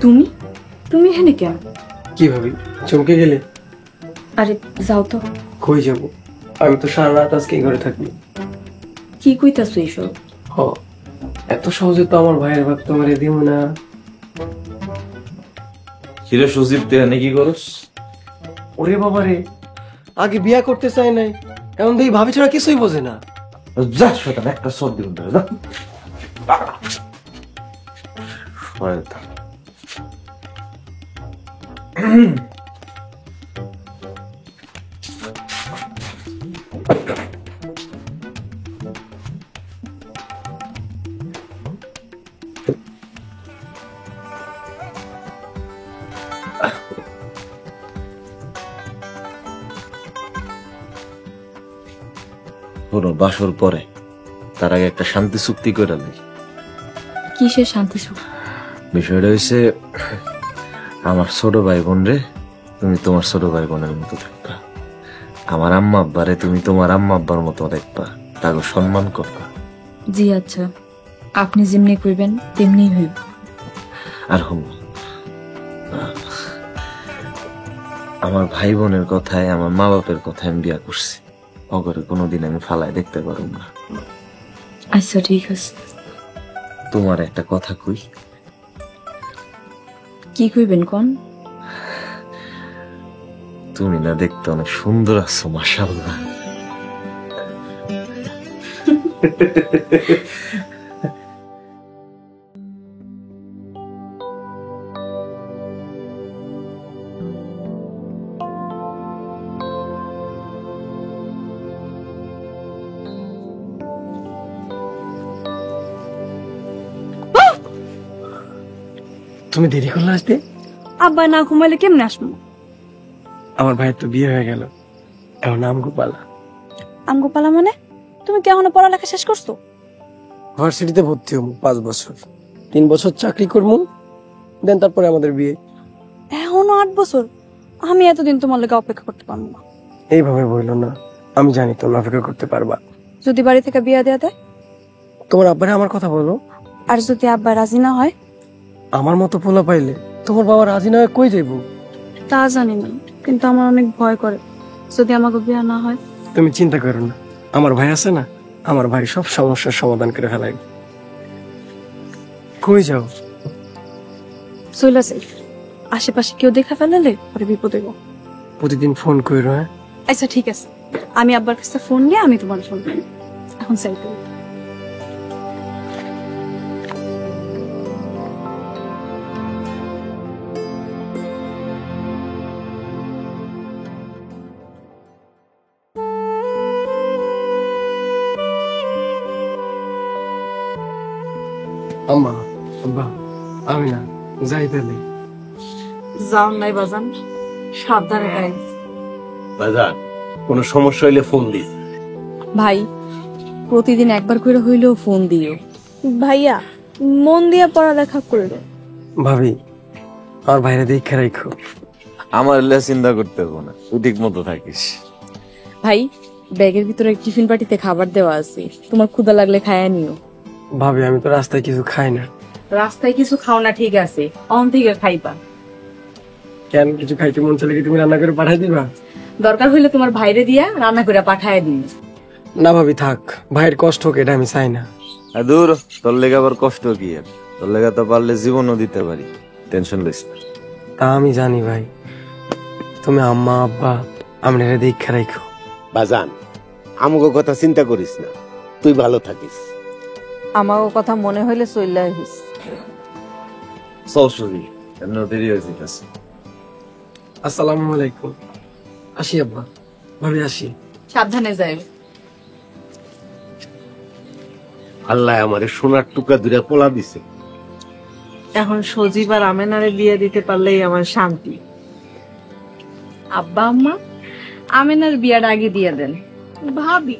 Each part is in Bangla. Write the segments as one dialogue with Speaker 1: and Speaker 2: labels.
Speaker 1: তুমি তুমি এখানে কেন?
Speaker 2: কি ভাবি, চমকে গেলে?
Speaker 1: আরে যাও তো।
Speaker 2: কই যাব? আমি তো সারা রাত আজকে ঘরে থাকবো।
Speaker 1: কি কইতাছো এইসব?
Speaker 2: হ, এত সহজে তো আমার ভাইয়ের ভাগ তোমারে দিব না।
Speaker 3: কিরে সুজিত, তুই এনে কি করস?
Speaker 2: ওরে বাবা রে, আগে বিয়া করতে চাই নাই, এখন দেখি ভাবি ছাড়া কিছুই বোঝে না।
Speaker 3: যা শয়তান, একটা সব দিন ধরে যা। শয়তান। পুরো বাসর পরে তার আগে একটা শান্তি চুক্তি করে দিই।
Speaker 1: কিসের শান্তি সুখ?
Speaker 3: বিষয়টা হয়েছে, আমার ছোট ভাই বোন রে তুমি তোমার ছোট ভাই বোনের মতো দেখবা, আমার আম্মা আব্বারে তুমি তোমার আম্মা আব্বার মতো দেখবা, তাকে সম্মান করবা।
Speaker 1: জি আচ্ছা, আপনি যেমনি কইবেন তেমনি হইব।
Speaker 3: আর হুম, আমার ভাই বোনের কথায়, আমার মা বাপের কথায় আমি বিয়া করছি, অগরে কোনোদিন আমি ফালায় দেখতে পারব না।
Speaker 1: আচ্ছা ঠিক আছে।
Speaker 3: তোমার একটা কথা কই।
Speaker 1: কি কইবেন কোন?
Speaker 3: তুমি না দেখতে অনেক সুন্দর আছো, মাশাআল্লাহ।
Speaker 2: তুমি দেরি করলে আসতে?
Speaker 4: আব্বা না ঘুমাইলে কেমনে আসবো?
Speaker 2: আমার ভাইয়ের তো বিয়ে হয়ে গেল, এখন নাম গোপাল।
Speaker 4: আমগোপালা মানে? তুমি কি এখনো পড়ালেখা শেষ করছো?
Speaker 2: ভার্সিটিতে ভর্তি হবো 5 বছর, 3 বছর চাকরি করবো, দেন তারপরে আমাদের বিয়ে।
Speaker 4: এখনো 8 বছর? আমি এতদিন তোমার লেগে অপেক্ষা করতে পারবো না।
Speaker 2: এইভাবে বললো না, আমি জানি তুমি অপেক্ষা করতে পারবা।
Speaker 4: যদি বাড়ি থেকে বিয়ে দেয়া দেয়?
Speaker 2: তোমার আব্বারে আমার কথা বলো।
Speaker 4: আর যদি আব্বা রাজি না হয়?
Speaker 2: আমার মতো পোলা পাইলে তোমার বাবা রাজি না হয় কই যাইবো?
Speaker 4: তা জানি না, কিন্তু আমার অনেক ভয় করে যদি আমাকে বিয়ে না হয়।
Speaker 2: তুমি চিন্তা করো না, আমার ভাই আছে না, আমার ভাই সব সমস্যার সমাধান করে ফেলাই। কই যাও?
Speaker 4: চলে যাই, আশেপাশে কেউ দেখা ফেলালে পরে বিপদ হইব।
Speaker 2: প্রতিদিন ফোন কইরো। হ্যাঁ
Speaker 4: আচ্ছা ঠিক আছে, আমি আব্বার কাছে ফোন নিয়ে আমি তোমার ফোন করি। এখন চাই করি।
Speaker 2: আম্মা, আব্বা, আমি না যাই তাহলে।
Speaker 4: যাও নাই বাজান, সাবধানে গাই।
Speaker 5: বাজার কোনো সমস্যা হইলে ফোন দিস।
Speaker 1: ভাই, প্রতিদিন একবার করে হইলেও ফোন দিও।
Speaker 4: ভাইয়া মন দিয়ে পড়ালেখা করবে।
Speaker 2: ভাবি, আমার ভাইরা দেখে রাখো।
Speaker 3: আমার এলে চিন্তা করতে হবে না, তুই ঠিক মতো থাকিস।
Speaker 1: ভাই, ব্যাগের ভিতরে টিফিন পার্টিতে খাবার দেওয়া আছে, তোমার ক্ষুধা লাগলে খায়া নিও।
Speaker 2: ভাবি, আমি তো রাস্তায় কিছু খাই না।
Speaker 1: রাস্তায় কিছু খাও না ঠিক আছে, অন থেকে খাইবা।
Speaker 2: কেন, কিছু খাইতে মন চাইলে কি তুমি রান্না করে পাঠাই দিবা?
Speaker 1: দরকার হইলে তোমার ভাইরে দিয়া রান্না করে পাঠায় দিন।
Speaker 2: না ভাবি, থাক, ভাইয়ের কষ্ট হোক, এটা আমি চাই না।
Speaker 3: দূর, তোর লেগে আবার কষ্ট কি? আর তোর লেগে তো পারলে জীবনও দিতে পারি, টেনশন লইস না।
Speaker 2: তা আমি জানি ভাই, তুমি আম্মা আব্বা আমরা দেখে রাখো।
Speaker 5: বাজান, আমাকে কথা চিন্তা করিস না, তুই ভালো থাকিস।
Speaker 1: আমারও কথা মনে হইলে চইলা আহিস।
Speaker 3: চল সুজি, এমন দেরি হয়েছে কাছে।
Speaker 2: আসসালামু আলাইকুম। আসি আব্বা, ভাবি আসি।
Speaker 1: সাবধানে যাই।
Speaker 5: আল্লাহ আমারে সোনার টুকরা দুইটা পোলা দিছে।
Speaker 6: এখন সজীব আর আমেনারে বিয়ে দিতে পারলেই আমার শান্তি।
Speaker 1: আব্বা আম্মা, আমেনার বিয়ার আগে দিয়ে দেন।
Speaker 4: ভাবি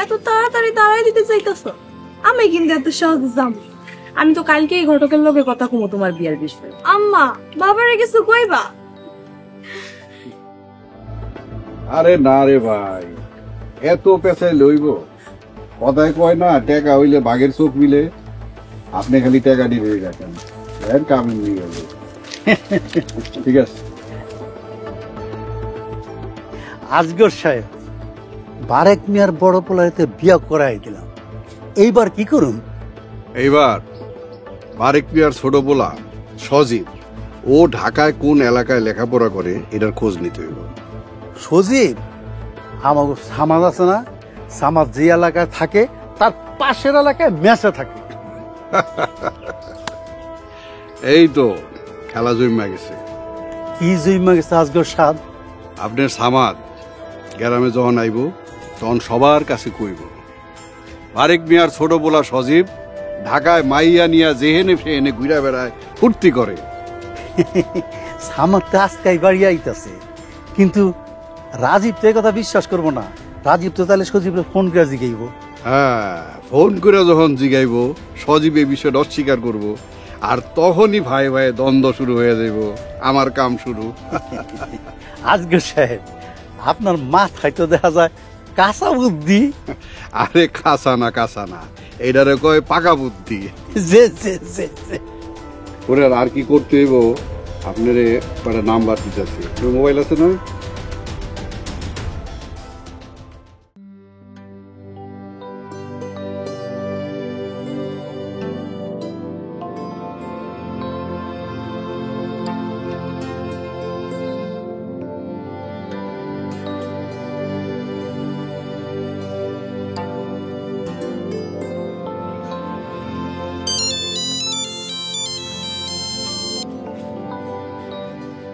Speaker 4: এত তাড়াতাড়ি দাঁড়াই দিতে চাইতেছো? আমি কিন্তু এত সহজ যাম।
Speaker 1: আমি তো কালকেই ঘটকের লগে কথা কমো তোমার বিয়ার বিষয়ে।
Speaker 4: আম্মা, বাবারে কিছু কইবা?
Speaker 7: আরে না রে ভাই, এত পেছাই লইব? কথায় কয় না, টাকা হইলে বাঘের চোখ মিলে। আপনি খালি টাকা দিয়ে রাখেন, কামিন নিয়ে যাবে। ঠিক আছে।
Speaker 8: আজগর সাহেব, বারেক মিয়ার বড় পোলাইতে বিয়া করাই দিলাম, এইবার কি করুন?
Speaker 7: এইবার বারেক মিয়ার ছোট পোলা সজীব, ও ঢাকায় কোন এলাকায় লেখাপড়া করে এটার খোঁজ নিতে হইব।
Speaker 8: সজীব আমাকে সামাজ আছে না, সামাজ যে এলাকায় থাকে তার পাশের এলাকায় মেসে থাকে।
Speaker 7: এই তো খেলা জমা গেছে।
Speaker 8: কি জইমা গেছে আজগর সাহেব?
Speaker 7: আপনার সামাদ গ্রামে যখন আইব তখন সবার কাছে কইব বারেক মিয়ার ছোট পোলা সজীব ঢাকায় মাইয়া নিয়া যেহেনে ফেহেনে ঘুরা বেড়ায়, ফুর্তি করে।
Speaker 8: সামাদ তো আজকাই বাড়ি আইতাছে, কিন্তু রাজীব তো এই কথা বিশ্বাস করবো না। রাজীব তো তাহলে সজীবের ফোন করে জিগাইব।
Speaker 7: হ্যাঁ, ফোন করে যখন জিগাইব সজীব এই বিষয়টা অস্বীকার করব, আর তখনই ভাই ভাই দ্বন্দ্ব শুরু হয়ে যাইব, আমার কাম শুরু।
Speaker 8: আজগর সাহেব, আপনার মাথায় তো দেখা যায় কাঁচা বুদ্ধি।
Speaker 7: আরে কাঁচা না, এইটারে কয় পাকা বুদ্ধি।
Speaker 8: যে যে যে যে।
Speaker 7: ওরে আর কি করতে হইব, আপনারে কয়টা নাম্বার দিতেছি, মোবাইল আছে না?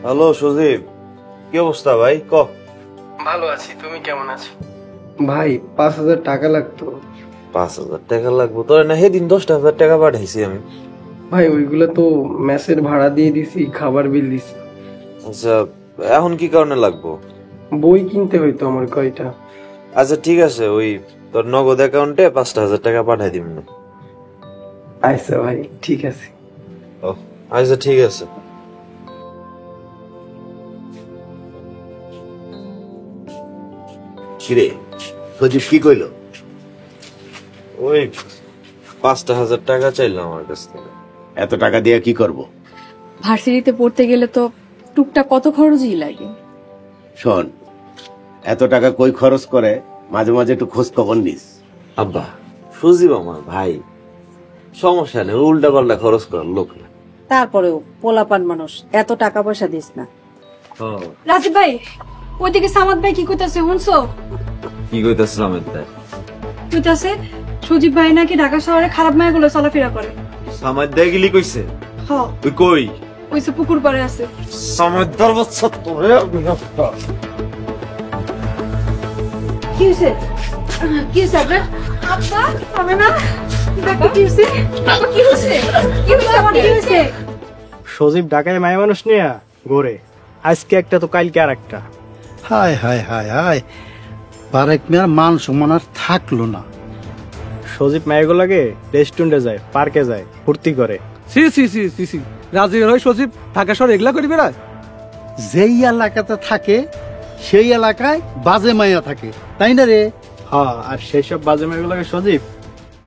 Speaker 3: হ্যালো সজীব, কি অবস্থা ভাই?
Speaker 2: ভালো আছি, তুমি কেমন আছো? ভাই 5,000 টাকা লাগতো।
Speaker 3: 5,000 টাকা লাগবে তোর? না সেদিন 10,000 টাকা পাঠাইছি আমি।
Speaker 2: ভাই ওইগুলো তো মেসের ভাড়া দিয়ে দিছি, খাবার বিল দিছি।
Speaker 3: আচ্ছা, এখন কি কারণে লাগবো?
Speaker 2: বই কিনতে হইতো আমার কয়টা।
Speaker 3: আচ্ছা ঠিক আছে, ওই তোর নগদ অ্যাকাউন্টে 5,000 টাকা পাঠাই দিবি না?
Speaker 2: আচ্ছা ভাই, ঠিক আছে।
Speaker 3: ও আচ্ছা ঠিক আছে।
Speaker 5: কিরে সজীব কি কইল?
Speaker 3: ওই 5,000 টাকা চাইলো আমার কাছ থেকে।
Speaker 5: এত টাকা দিয়ে কি করব?
Speaker 1: ভার্সিটিতে পড়তে গেলে তো টুকটাক কত খরচই লাগে।
Speaker 5: শোন, এত টাকা কই খরচ করে মাঝে মাঝে একটু খোঁজ খবর নিস।
Speaker 3: আব্বা, সজীব আমার ভাই, সমস্যা নেই, উল্টা পাল্টা খরচ করার লোক না।
Speaker 9: তারপরেও পোলাপান মানুষ, এত টাকা পয়সা দিস না।
Speaker 4: রাজীব ভাই, ওইদিকে সামাদ ভাই কি কইতাছে শুনছো?
Speaker 3: কি কইতাছিস আমেদ ভাই?
Speaker 4: কইতাছে সজীব ভাই নাকি ঢাকা শহরে খারাপ মায়াগুলো চলাফেরা করে।
Speaker 3: সামাদ দেগিলি কইছে?
Speaker 4: হ,
Speaker 3: তুই কই?
Speaker 4: ওইসে পুকুর পাড়ে আছে।
Speaker 3: সামাদ দরবাচ্ছ তোরে আমি একটা।
Speaker 4: কি হইছে? কি হইছে আপনার? আব্বা, আমি না। দেখো কি হইছে? আব্বা কি হইছে? কি হইছে আমার? কি হইছে?
Speaker 10: সজীব ঢাকায় মায়া মানুষ নিয়ে ঘোরে, আজকে একটা তো কালকে আর একটা।
Speaker 8: হায় হায় হায় হায়, বারেক মিয়ার মান সম্মান আর থাকলো না।
Speaker 10: সজীব মায়াগুলাকে রেস্টুরেন্টে যায়, পার্কে যায়, ফুর্তি করে।
Speaker 2: সি সি সি সি সি, রাজি হয় সজীব ঢাকা শহর এগুলা করি বেড়ায়।
Speaker 8: যেই এলাকাতে থাকে সেই এলাকায় বাজে মাইয়া থাকে, তাই না রে?
Speaker 10: হ্যাঁ, আর সেই সব বাজে মায়াগুলাকে সজীব